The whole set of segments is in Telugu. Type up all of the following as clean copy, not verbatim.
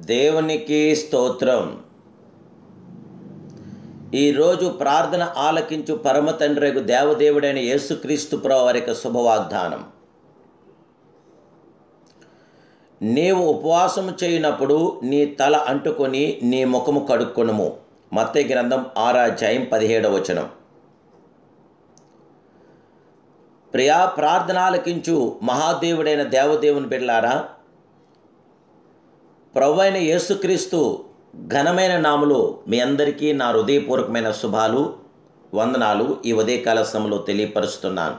దేవునికి స్తోత్రం. ఈరోజు ప్రార్థన ఆలకించు పరమ తండ్రి దేవదేవుడైన యేసుక్రీస్తు ప్రభువు వారి యొక్క శుభవాగ్దానం. నీవు ఉపవాసము చేయనప్పుడు నీ తల అంటుకొని నీ ముఖము కడుక్కొనుము. మత్తయి గ్రంథం 6:17. ప్రియా ప్రార్థన ఆలకించు మహాదేవుడైన దేవదేవుని బిడ్డలారా, ప్రభువైన యేసుక్రీస్తు ఘనమైన నామములో మీ అందరికీ నా హృదయపూర్వకమైన శుభాలు, వందనాలు ఈ ఉదయకాల సమయంలో తెలియపరుస్తున్నాను.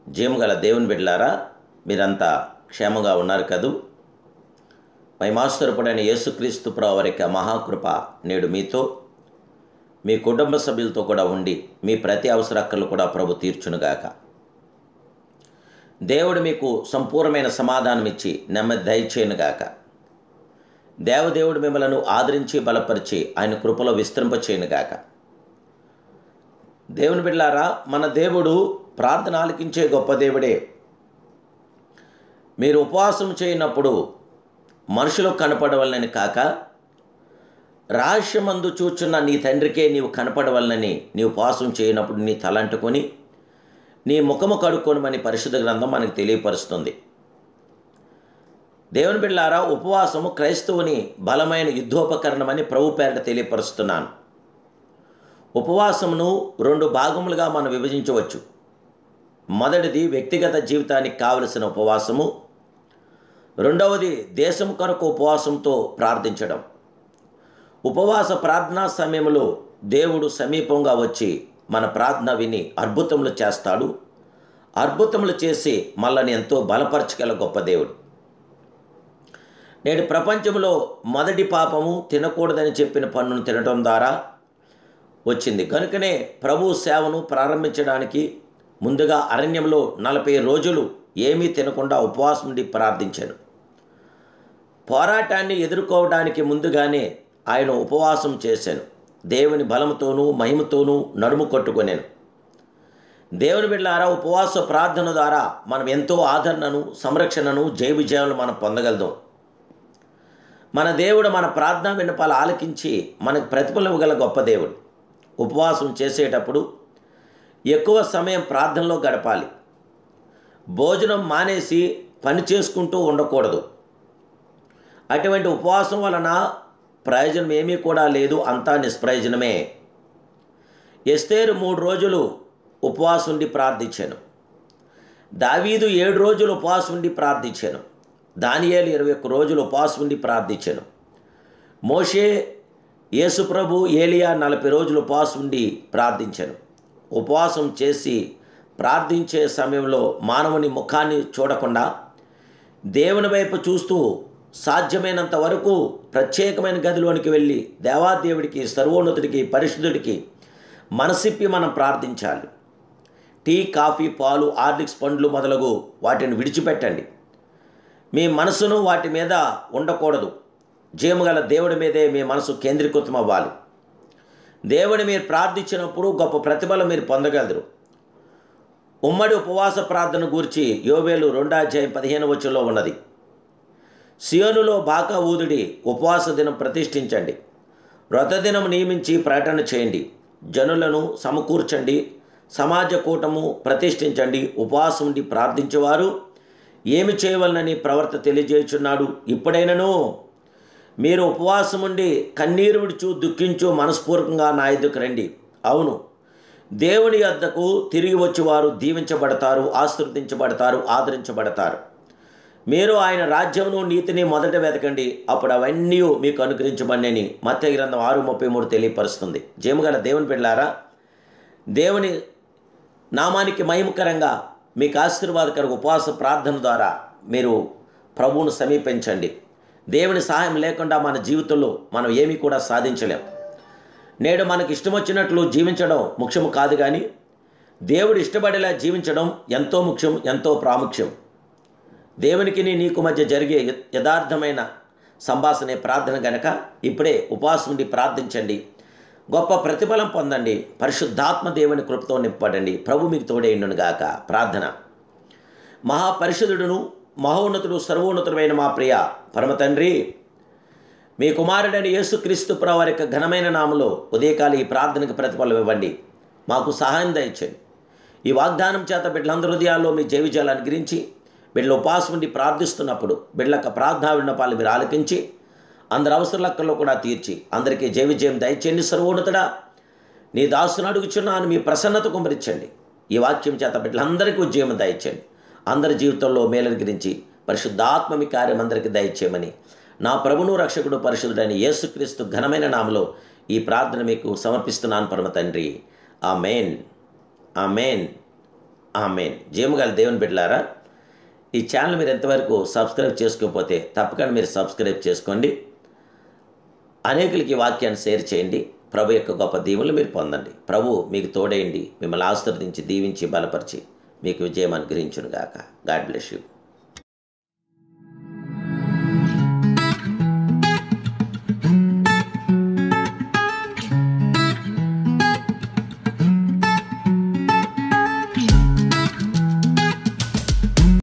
జీవగల దేవుని బిడ్డలారా, మీరంతా క్షేమంగా ఉన్నారు కదూ? మహిమాస్వరూపుడైన యేసుక్రీస్తు ప్రభువు వారి యొక్క మహాకృప నేడు మీతో, మీ కుటుంబ సభ్యులతో కూడా ఉండి మీ ప్రతి అవసరక్కలు కూడా ప్రభు తీర్చునుగాక. దేవుడు మీకు సంపూర్ణమైన సమాధానం ఇచ్చి నెమ్మది దయచేయునుగాక. దేవదేవుడు మిమ్మలను ఆదరించి బలపరిచి ఆయన కృపలో విస్తరింపచేయునుగాక. దేవుని బిడ్డలారా, మన దేవుడు ప్రార్థన ఆలకించే గొప్ప దేవుడే. మీరు ఉపవాసం చేయనప్పుడు మనుషులకు కనపడవలనని కాక, రహస్యమందు చూచున్న నీ తండ్రికే నీవు కనపడవలనని నీ ఉపవాసం చేయనప్పుడు నీ తలంటుకొని నీ ముఖము కడుక్కొనమని పరిశుద్ధ గ్రంథం మనకు తెలియపరుస్తుంది. దేవుని బిడ్డలారా, ఉపవాసము క్రైస్తవుని బలమైన యుద్ధోపకరణమని ప్రభు పేరిట తెలియపరుస్తున్నాను. ఉపవాసమును 2 భాగములుగా మనం విభజించవచ్చు. మొదటిది వ్యక్తిగత జీవితానికి కావలసిన ఉపవాసము, రెండవది దేశం కొరకు ఉపవాసంతో ప్రార్థించడం. ఉపవాస ప్రార్థనా సమయంలో దేవుడు సమీపంగా వచ్చి మన ప్రార్థన విని అద్భుతములు చేస్తాడు. అద్భుతములు చేసి మనల్ని ఎంతో బలపరచగల గొప్ప దేవుడు. నేడు ప్రపంచంలో మొదటి పాపము తినకూడదని చెప్పిన పన్నును తినడం ద్వారా వచ్చింది. కనుకనే ప్రభు సేవను ప్రారంభించడానికి ముందుగా అరణ్యంలో 40 రోజులు ఏమీ తినకుండా ఉపవాసం నుండి ప్రార్థించాను. పోరాటాన్ని ఎదుర్కోవడానికి ముందుగానే ఆయన ఉపవాసం చేశాను. దేవుని బలముతోనూ మహిమతోనూ నడుము కొట్టుకొనేను. దేవుని బిడ్డలారా, ఉపవాస ప్రార్థన ద్వారా మనం ఎంతో ఆదరణను, సంరక్షణను, జయ విజయాలను మనం పొందగలుగుతాం. మన దేవుడు మన ప్రార్థన విన్నపాలు ఆలకించి మనకు ప్రతిఫలం ఇవ్వగల గొప్ప దేవుడు. ఉపవాసం చేసేటప్పుడు ఎక్కువ సమయం ప్రార్థనలో గడపాలి. భోజనం మానేసి పని చేసుకుంటూ ఉండకూడదు. అటువంటి ఉపవాసం వలన ప్రయోజనం ఏమీ కూడా లేదు, అంతా నిష్ప్రయోజనమే. ఎస్తేరు 3 రోజులు ఉపవాసం ఉండి ప్రార్థించాను. దావీదు 7 రోజులు ఉపవాసం ఉండి ప్రార్థించాను. దానియేలు 21 రోజులు ఉపవాసం ఉండి ప్రార్థించాను. మోషే, యేసుప్రభు, ఏలియా 40 రోజులు ఉపవాసం ఉండి ప్రార్థించాను. ఉపవాసం చేసి ప్రార్థించే సమయంలో మానవుని ముఖాన్ని చూడకుండా దేవుని వైపు చూస్తూ సాధ్యమైనంత వరకు ప్రత్యేకమైన గదిలోనికి వెళ్ళి దేవాదేవుడికి, సర్వోన్నతుడికి, పరిశుద్ధుడికి మనసిప్పి మనం ప్రార్థించాలి. టీ, కాఫీ, పాలు, హార్లిక్స్, పండ్లు మొదలగు వాటిని విడిచిపెట్టండి. మీ మనసును వాటి మీద ఉండకూడదు. జీవగల దేవుడి మీదే మీ మనసు కేంద్రీకృతం అవ్వాలి. దేవుని మీరు ప్రార్థించినప్పుడు గొప్ప ప్రతిఫలం మీరు పొందగలరు. ఉమ్మడి ఉపవాస ప్రార్థన గూర్చి యోవేలు 2:15 ఉన్నది. సియోనులో బాకా ఊదుడి, ఉపవాస దినం ప్రతిష్ఠించండి, వ్రతదినం నియమించి ప్రకటన చేయండి, జనులను సమకూర్చండి, సమాజ కూటము ప్రతిష్ఠించండి. ఉపవాసం ఉండి ప్రార్థించేవారు ఏమి చేయవలనని ప్రవర్త తెలియజేయుచున్నాడు. ఇప్పుడైనను మీరు ఉపవాసం ఉండి కన్నీరు విడుచు దుఃఖించు మనస్పూర్వకంగా నా ఎదుకు రండి. అవును, దేవుని యొద్దకు తిరిగి వచ్చేవారు దీవించబడతారు, ఆశీర్వదించబడతారు, ఆదరించబడతారు. మీరు ఆయన రాజ్యమును నీతిని మొదట వెతకండి, అప్పుడు అవన్నీ మీకు అనుగ్రహించబడినని మత్తయి గ్రంథం 6:33 తెలియపరుస్తుంది. జీవగల దేవుని బిడ్డలారా, దేవుని నామానికి మహిమకరంగా మీకు ఆశీర్వాదకర ఉపవాస ప్రార్థన ద్వారా మీరు ప్రభువును సమీపించండి. దేవుని సహాయం లేకుండా మన జీవితంలో మనం ఏమీ కూడా సాధించలేం. నేడు మనకు ఇష్టం వచ్చినట్లు జీవించడం ముఖ్యం కాదు, కానీ దేవుడు ఇష్టపడేలా జీవించడం ఎంతో ముఖ్యం, ఎంతో ప్రాముఖ్యం. దేవునికి నీకు మధ్య జరిగే యథార్థమైన సంభాషణే ప్రార్థన గనక ఇప్పుడే ఉపవాసం ఉండి ప్రార్థించండి. గొప్ప ప్రతిఫలం పొందండి. పరిశుద్ధాత్మ దేవుని కృపతో నింపబడండి. ప్రభు మీకు తోడైండును గాక. ప్రార్థన. మహాపరిశుద్ధుడును మహోన్నతుడు సర్వోన్నతుడైన మా ప్రియ పరమ తండ్రి, మీ కుమారుడైన యేసుక్రీస్తు ప్రభు వారి యొక్క ఘనమైన నామములో ఉదయకాల ఈ ప్రార్థనకు ప్రతిఫలం ఇవ్వండి. మాకు సహాయం దయచేయండి. ఈ వాగ్దానం చేత బిడ్డలందరి హృదయాల్లో మీ జైవిజయాలు అనుగ్రహించి బిడ్డలు ఉపవాసం ఉండి ప్రార్థిస్తున్నప్పుడు బిడ్డల యొక్క ప్రార్థనా విన్నపాలు మీరు ఆలకించి అందరి అవసరాలక్కల్లో కూడా తీర్చి అందరికీ జైవిజయం దయచేయండి. సర్వోన్నతుడా, నీ దాసును అడుగుచున్నాను, మీ ప్రసన్నత కుమరించండి. ఈ వాక్యం చేత బిడ్డలందరికీ ఉద్యమం దయచేయండి. అందరి జీవితంలో మేలు గురించి పరిశుద్ధాత్మ మీ కార్యం అందరికీ దయచేయమని నా ప్రభును రక్షకుడు పరిశుద్ధుడైన యేసుక్రీస్తు ఘనమైన నామలో ఈ ప్రార్థన మీకు సమర్పిస్తున్నాను పరమ తండ్రి. ఆమేన్, ఆమేన్, ఆమేన్. జయముగల దేవుని బిడ్డలారా, ఈ ఛానల్ మీరు ఎంతవరకు సబ్స్క్రైబ్ చేసుకోకపోతే తప్పకుండా మీరు సబ్స్క్రైబ్ చేసుకోండి. అనేకులకి ఈ వాక్యాన్ని షేర్ చేయండి. ప్రభు యొక్క గొప్ప దీవెనలు మీరు పొందండి. ప్రభు మీకు తోడేయండి, మిమ్మల్ని ఆశీర్వదించి దీవించి బలపరిచి మీకు విజయం అనుగ్రహించునుగాక. God bless you.